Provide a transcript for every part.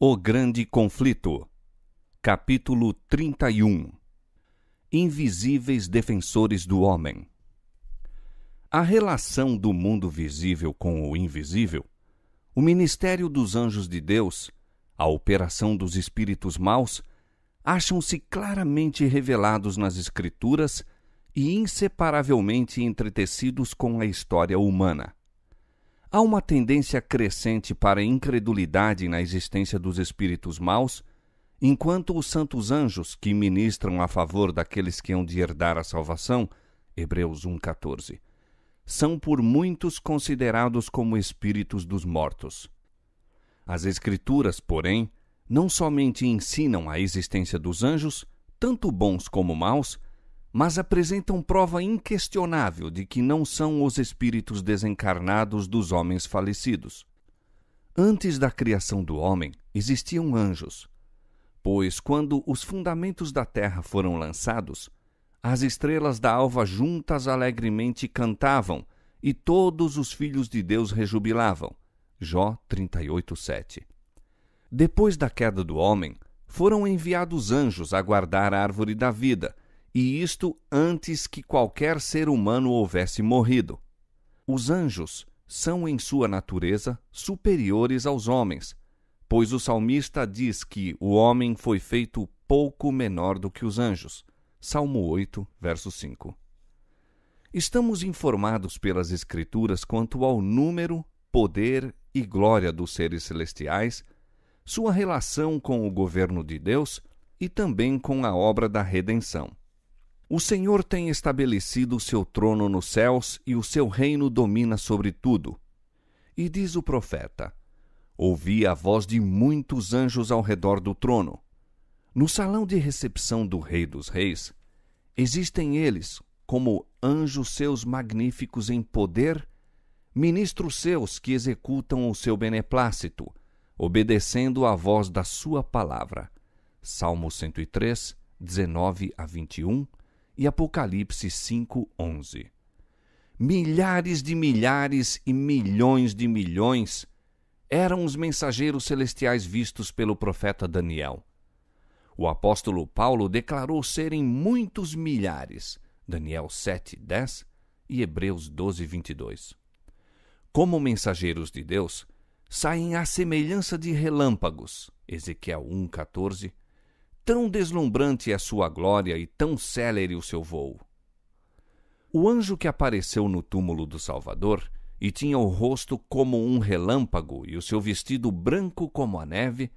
O Grande Conflito. Capítulo 31. Invisíveis defensores do homem. A relação do mundo visível com o invisível, o ministério dos anjos de Deus, a operação dos espíritos maus, acham-se claramente revelados nas Escrituras e inseparavelmente entretecidos com a história humana. Há uma tendência crescente para a incredulidade na existência dos espíritos maus, enquanto os santos anjos que ministram a favor daqueles que hão de herdar a salvação, Hebreus 1,14, são por muitos considerados como espíritos dos mortos. As Escrituras, porém, não somente ensinam a existência dos anjos, tanto bons como maus, mas apresentam prova inquestionável de que não são os espíritos desencarnados dos homens falecidos. Antes da criação do homem, existiam anjos, pois quando os fundamentos da terra foram lançados, as estrelas da alva juntas alegremente cantavam e todos os filhos de Deus rejubilavam. Jó 38:7. Depois da queda do homem, foram enviados anjos a guardar a árvore da vida, e isto antes que qualquer ser humano houvesse morrido. Os anjos são, em sua natureza, superiores aos homens, pois o salmista diz que o homem foi feito pouco menor do que os anjos. Salmo 8, verso 5. Estamos informados pelas Escrituras quanto ao número, poder e glória dos seres celestiais, sua relação com o governo de Deus e também com a obra da redenção. O Senhor tem estabelecido o seu trono nos céus e o seu reino domina sobre tudo. E diz o profeta: ouvi a voz de muitos anjos ao redor do trono. No salão de recepção do Rei dos Reis, existem eles, como anjos seus magníficos em poder, ministros seus que executam o seu beneplácito, obedecendo à voz da sua palavra. Salmo 103, 19-21 e Apocalipse 5:11. Milhares de milhares e milhões de milhões eram os mensageiros celestiais vistos pelo profeta Daniel. O apóstolo Paulo declarou serem muitos milhares, Daniel 7:10 e Hebreus 12:22. Como mensageiros de Deus, saem à semelhança de relâmpagos, Ezequiel 1:14, tão deslumbrante é a sua glória e tão célere o seu voo. O anjo que apareceu no túmulo do Salvador e tinha o rosto como um relâmpago e o seu vestido branco como a neve,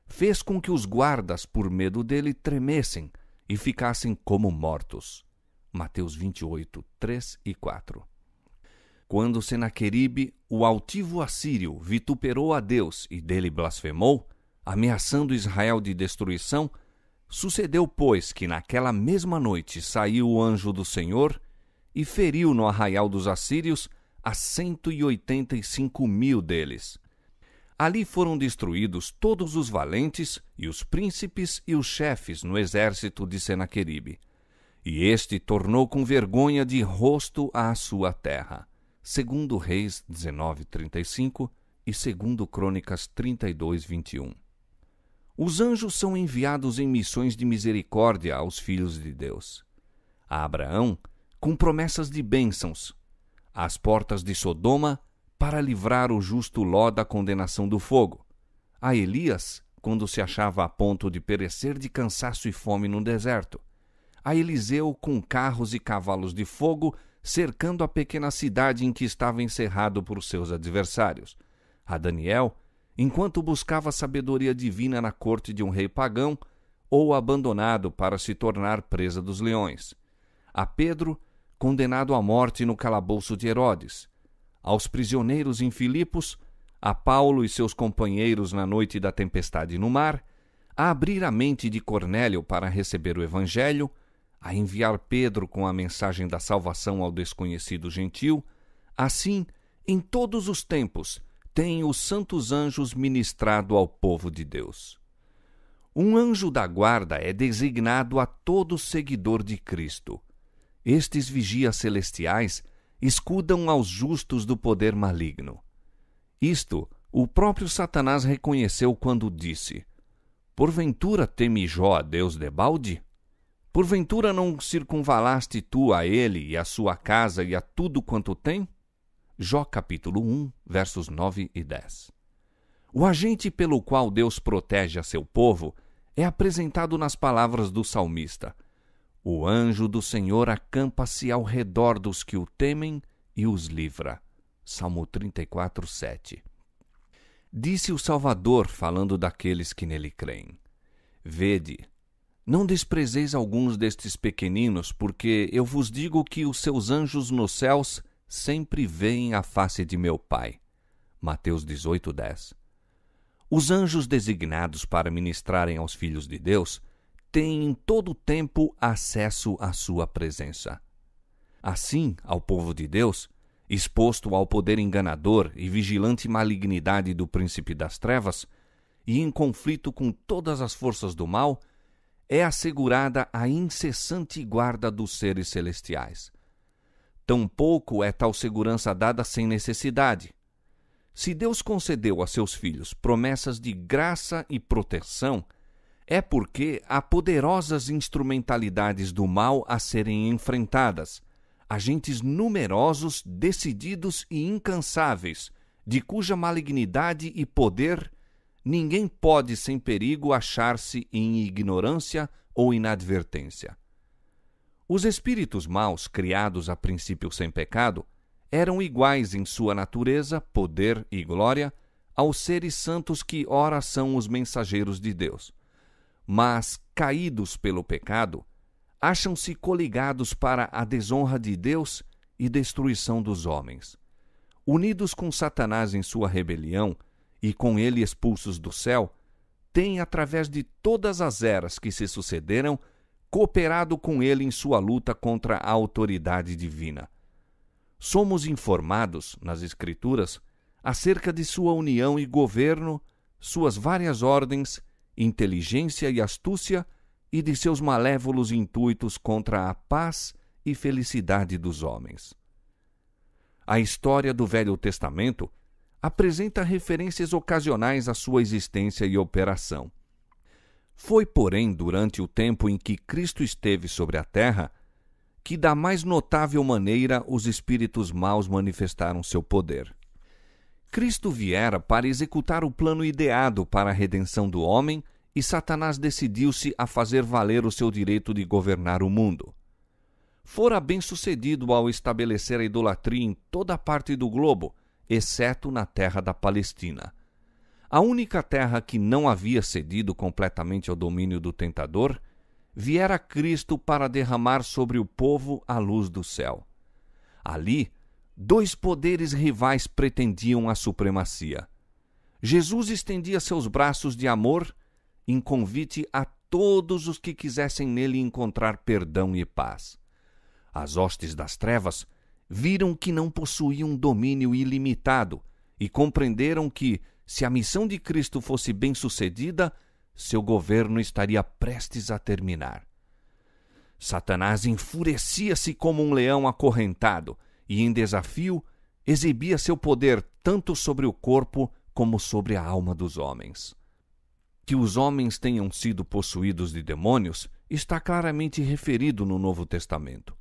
fez com que os guardas, por medo dele, tremessem e ficassem como mortos. Mateus 28, 3 e 4. Quando Senaqueribe, o altivo assírio, vituperou a Deus e dele blasfemou, ameaçando Israel de destruição, sucedeu, pois, que naquela mesma noite saiu o anjo do Senhor e feriu no arraial dos assírios a 185.000 deles. Ali foram destruídos todos os valentes e os príncipes e os chefes no exército de Senaqueribe. E este tornou com vergonha de rosto à sua terra. 2 Reis 19:35 e 2 Crônicas 32:21. Os anjos são enviados em missões de misericórdia aos filhos de Deus. A Abraão, com promessas de bênçãos. Às portas de Sodoma, para livrar o justo Ló da condenação do fogo. A Elias, quando se achava a ponto de perecer de cansaço e fome no deserto. A Eliseu, com carros e cavalos de fogo, cercando a pequena cidade em que estava encerrado por seus adversários. A Daniel, enquanto buscava sabedoria divina na corte de um rei pagão, ou abandonado para se tornar presa dos leões. A Pedro, condenado à morte no calabouço de Herodes. Aos prisioneiros em Filipos, a Paulo e seus companheiros na noite da tempestade no mar, a abrir a mente de Cornélio para receber o Evangelho, a enviar Pedro com a mensagem da salvação ao desconhecido gentil, assim, em todos os tempos, têm os santos anjos ministrado ao povo de Deus. Um anjo da guarda é designado a todo seguidor de Cristo. Estes vigias celestiais escudam aos justos do poder maligno. Isto O próprio Satanás reconheceu quando disse: Porventura teme Jó a Deus debalde? Porventura não circunvalaste tu a ele e a sua casa e a tudo quanto tem? Jó capítulo 1, versos 9 e 10. O agente pelo qual Deus protege a seu povo é apresentado nas palavras do salmista: O anjo do Senhor acampa-se ao redor dos que o temem e os livra. Salmo 34, 7. Disse o Salvador, falando daqueles que nele creem: Vede, não desprezeis alguns destes pequeninos, porque eu vos digo que os seus anjos nos céus sempre veem a face de meu Pai. Mateus 18, 10. Os anjos designados para ministrarem aos filhos de Deus têm em todo o tempo acesso à sua presença. Assim, ao povo de Deus, exposto ao poder enganador e vigilante malignidade do príncipe das trevas, e em conflito com todas as forças do mal, é assegurada a incessante guarda dos seres celestiais. Tampouco é tal segurança dada sem necessidade. Se Deus concedeu a seus filhos promessas de graça e proteção, é porque há poderosas instrumentalidades do mal a serem enfrentadas, agentes numerosos, decididos e incansáveis, de cuja malignidade e poder ninguém pode sem perigo achar-se em ignorância ou inadvertência. Os espíritos maus, criados a princípio sem pecado, eram iguais em sua natureza, poder e glória aos seres santos que ora são os mensageiros de Deus. Mas, caídos pelo pecado, acham-se coligados para a desonra de Deus e destruição dos homens. Unidos com Satanás em sua rebelião, e com ele expulsos do céu, têm, através de todas as eras que se sucederam, cooperado com ele em sua luta contra a autoridade divina. Somos informados, nas Escrituras, acerca de sua união e governo, suas várias ordens, inteligência e astúcia, e de seus malévolos intuitos contra a paz e felicidade dos homens. A história do Velho Testamento apresenta referências ocasionais à sua existência e operação. Foi, porém, durante o tempo em que Cristo esteve sobre a terra, que da mais notável maneira os espíritos maus manifestaram seu poder. Cristo viera para executar o plano ideado para a redenção do homem e Satanás decidiu-se a fazer valer o seu direito de governar o mundo. Fora bem-sucedido ao estabelecer a idolatria em toda a parte do globo, exceto na terra da Palestina. A única terra que não havia cedido completamente ao domínio do tentador, viera Cristo para derramar sobre o povo a luz do céu. Ali, dois poderes rivais pretendiam a supremacia. Jesus estendia seus braços de amor em convite a todos os que quisessem nele encontrar perdão e paz. As hostes das trevas viram que não possuíam domínio ilimitado e compreenderam que, se a missão de Cristo fosse bem-sucedida, seu governo estaria prestes a terminar. Satanás enfurecia-se como um leão acorrentado e, em desafio, exibia seu poder tanto sobre o corpo como sobre a alma dos homens. Que os homens tenham sido possuídos de demônios está claramente referido no Novo Testamento.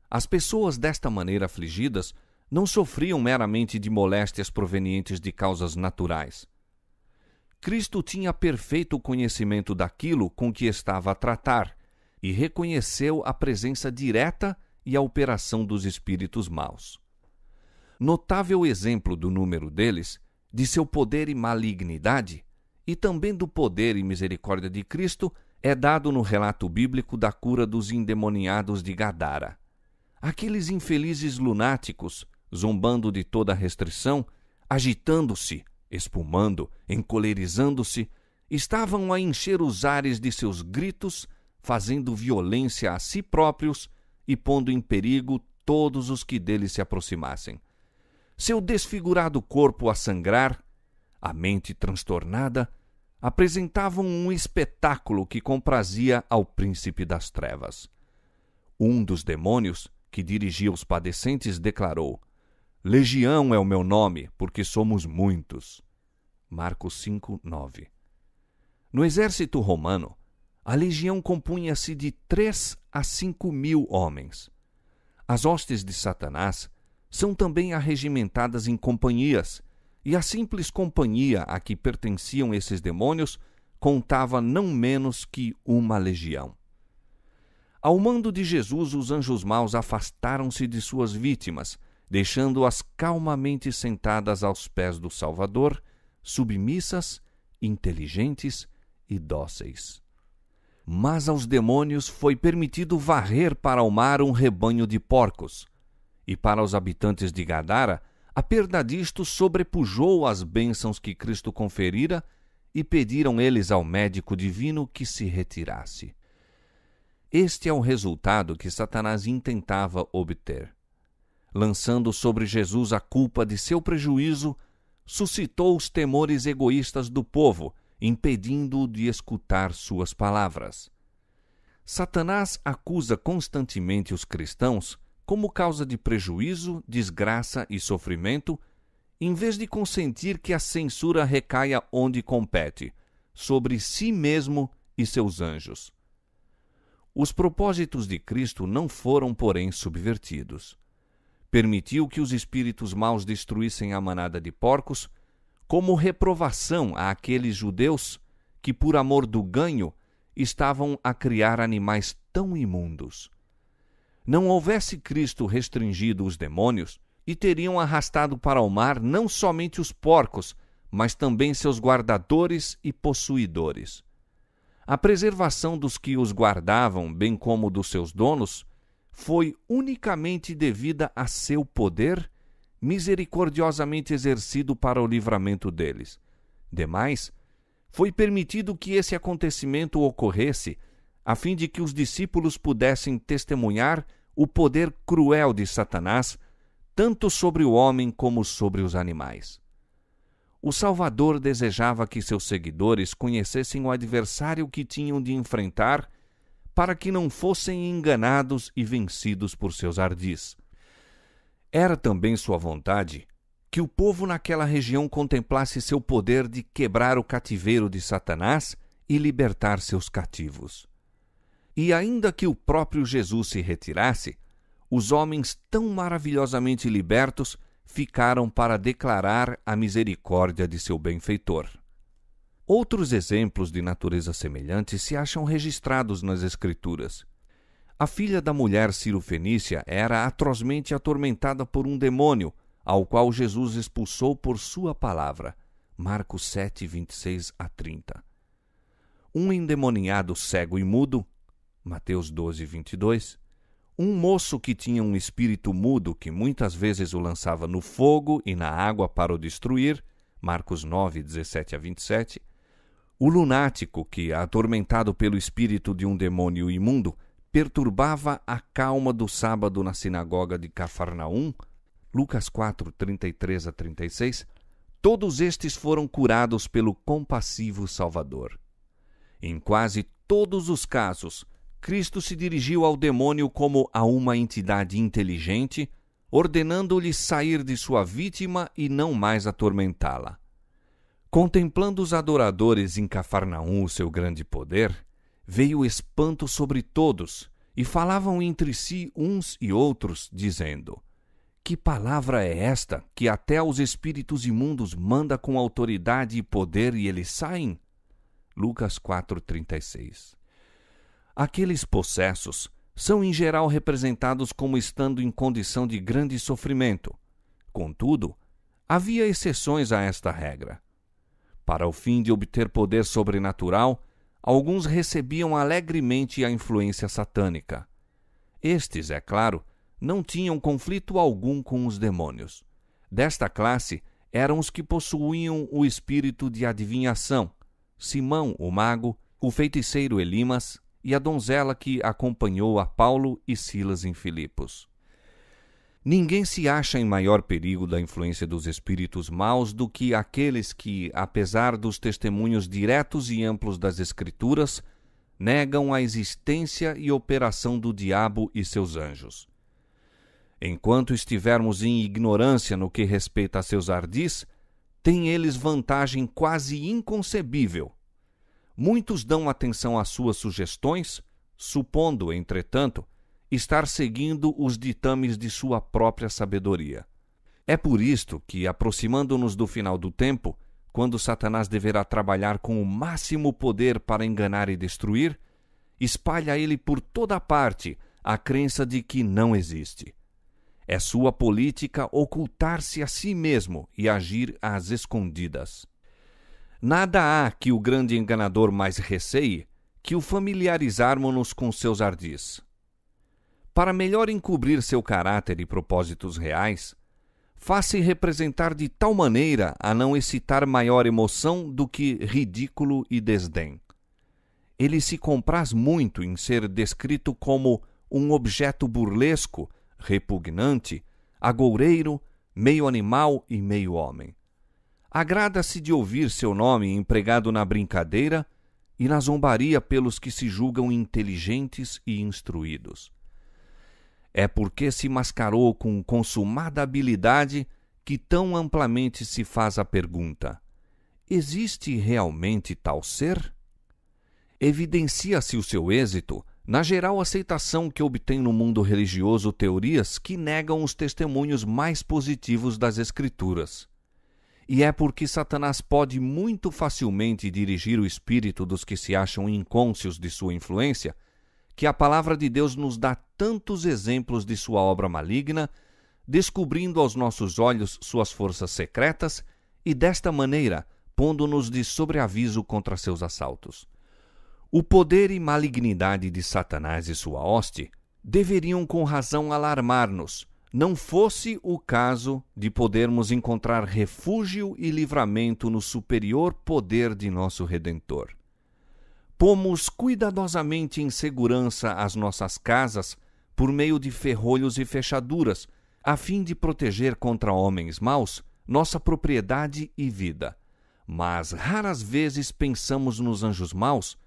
As pessoas desta maneira afligidas não sofriam meramente de moléstias provenientes de causas naturais. Cristo tinha perfeito conhecimento daquilo com que estava a tratar e reconheceu a presença direta e a operação dos espíritos maus. Notável exemplo do número deles, de seu poder e malignidade, e também do poder e misericórdia de Cristo, é dado no relato bíblico da cura dos endemoniados de Gadara. Aqueles infelizes lunáticos, zombando de toda restrição, agitando-se, espumando, encolerizando-se, estavam a encher os ares de seus gritos, fazendo violência a si próprios e pondo em perigo todos os que deles se aproximassem. Seu desfigurado corpo a sangrar, a mente transtornada, apresentavam um espetáculo que comprazia ao príncipe das trevas. Um dos demônios, que dirigia os padecentes, declarou: Legião é o meu nome, porque somos muitos. Marcos 5:9. No exército romano, a legião compunha-se de 3 a 5 mil homens. As hostes de Satanás são também arregimentadas em companhias, e a simples companhia a que pertenciam esses demônios contava não menos que uma legião. Ao mando de Jesus, os anjos maus afastaram-se de suas vítimas, deixando-as calmamente sentadas aos pés do Salvador, submissas, inteligentes e dóceis. Mas aos demônios foi permitido varrer para o mar um rebanho de porcos, e para os habitantes de Gadara, a perda disto sobrepujou as bênçãos que Cristo conferira, e pediram eles ao médico divino que se retirasse. Este é o resultado que Satanás intentava obter. Lançando sobre Jesus a culpa de seu prejuízo, suscitou os temores egoístas do povo, impedindo-o de escutar suas palavras. Satanás acusa constantemente os cristãos como causa de prejuízo, desgraça e sofrimento, em vez de consentir que a censura recaia onde compete, sobre si mesmo e seus anjos. Os propósitos de Cristo não foram, porém, subvertidos. Permitiu que os espíritos maus destruíssem a manada de porcos, como reprovação àqueles judeus que, por amor do ganho, estavam a criar animais tão imundos. Não houvesse Cristo restringido os demônios, e teriam arrastado para o mar não somente os porcos, mas também seus guardadores e possuidores. A preservação dos que os guardavam, bem como dos seus donos, foi unicamente devida a seu poder, misericordiosamente exercido para o livramento deles. Demais, foi permitido que esse acontecimento ocorresse, a fim de que os discípulos pudessem testemunhar o poder cruel de Satanás, tanto sobre o homem como sobre os animais. O Salvador desejava que seus seguidores conhecessem o adversário que tinham de enfrentar, para que não fossem enganados e vencidos por seus ardis. Era também sua vontade que o povo naquela região contemplasse seu poder de quebrar o cativeiro de Satanás e libertar seus cativos. E ainda que o próprio Jesus se retirasse, os homens tão maravilhosamente libertos ficaram para declarar a misericórdia de seu benfeitor. Outros exemplos de natureza semelhante se acham registrados nas Escrituras. A filha da mulher cirofenícia era atrozmente atormentada por um demônio, ao qual Jesus expulsou por sua palavra. Marcos 7, 26 a 30. Um endemoniado cego e mudo. Mateus 12, 22. Um moço que tinha um espírito mudo que muitas vezes o lançava no fogo e na água para o destruir. Marcos 9, 17 a 27. O lunático que, atormentado pelo espírito de um demônio imundo, perturbava a calma do sábado na sinagoga de Cafarnaum. Lucas 4, 33 a 36. Todos estes foram curados pelo compassivo Salvador. Em quase todos os casos, Cristo se dirigiu ao demônio como a uma entidade inteligente, ordenando-lhe sair de sua vítima e não mais atormentá-la. Contemplando os adoradores em Cafarnaum o seu grande poder, veio espanto sobre todos, e falavam entre si uns e outros, dizendo: Que palavra é esta, que até aos espíritos imundos manda com autoridade e poder e eles saem? Lucas 4:36. Aqueles possessos são em geral representados como estando em condição de grande sofrimento. Contudo, havia exceções a esta regra. Para o fim de obter poder sobrenatural, alguns recebiam alegremente a influência satânica. Estes, é claro, não tinham conflito algum com os demônios. Desta classe eram os que possuíam o espírito de adivinhação, Simão, o mago, o feiticeiro Elimas e a donzela que acompanhou a Paulo e Silas em Filipos. Ninguém se acha em maior perigo da influência dos espíritos maus do que aqueles que, apesar dos testemunhos diretos e amplos das Escrituras, negam a existência e operação do diabo e seus anjos. Enquanto estivermos em ignorância no que respeita a seus ardis, têm eles vantagem quase inconcebível. Muitos dão atenção às suas sugestões, supondo, entretanto, estar seguindo os ditames de sua própria sabedoria. É por isto que, aproximando-nos do final do tempo, quando Satanás deverá trabalhar com o máximo poder para enganar e destruir, espalha ele por toda parte a crença de que não existe. É sua política ocultar-se a si mesmo e agir às escondidas. Nada há que o grande enganador mais receie que o familiarizarmos-nos com seus ardis. Para melhor encobrir seu caráter e propósitos reais, faz-se representar de tal maneira a não excitar maior emoção do que ridículo e desdém. Ele se compraz muito em ser descrito como um objeto burlesco, repugnante, agoureiro, meio animal e meio homem. Agrada-se de ouvir seu nome empregado na brincadeira e na zombaria pelos que se julgam inteligentes e instruídos. É porque se mascarou com consumada habilidade que tão amplamente se faz a pergunta: existe realmente tal ser? Evidencia-se o seu êxito na geral aceitação que obtém no mundo religioso teorias que negam os testemunhos mais positivos das Escrituras. E é porque Satanás pode muito facilmente dirigir o espírito dos que se acham incônscios de sua influência, que a palavra de Deus nos dá tantos exemplos de sua obra maligna, descobrindo aos nossos olhos suas forças secretas e, desta maneira, pondo-nos de sobreaviso contra seus assaltos. O poder e malignidade de Satanás e sua hoste deveriam com razão alarmar-nos, não fosse o caso de podermos encontrar refúgio e livramento no superior poder de nosso Redentor. Pomos cuidadosamente em segurança as nossas casas por meio de ferrolhos e fechaduras, a fim de proteger contra homens maus nossa propriedade e vida. Mas raras vezes pensamos nos anjos maus,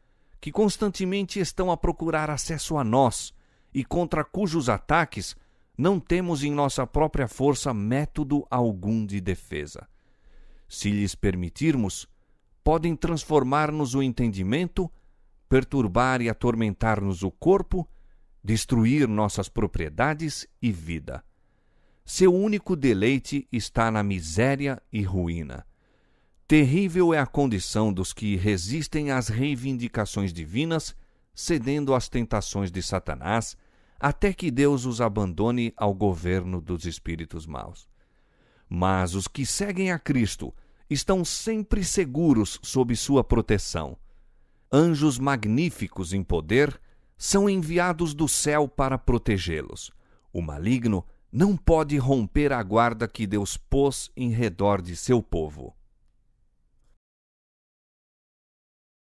que constantemente estão a procurar acesso a nós e contra cujos ataques não temos em nossa própria força método algum de defesa. Se lhes permitirmos, podem transformar-nos o entendimento, perturbar e atormentar-nos o corpo, destruir nossas propriedades e vida. Seu único deleite está na miséria e ruína. Terrível é a condição dos que resistem às reivindicações divinas, cedendo às tentações de Satanás, até que Deus os abandone ao governo dos espíritos maus. Mas os que seguem a Cristo estão sempre seguros sob sua proteção. Anjos magníficos em poder são enviados do céu para protegê-los. O maligno não pode romper a guarda que Deus pôs em redor de seu povo.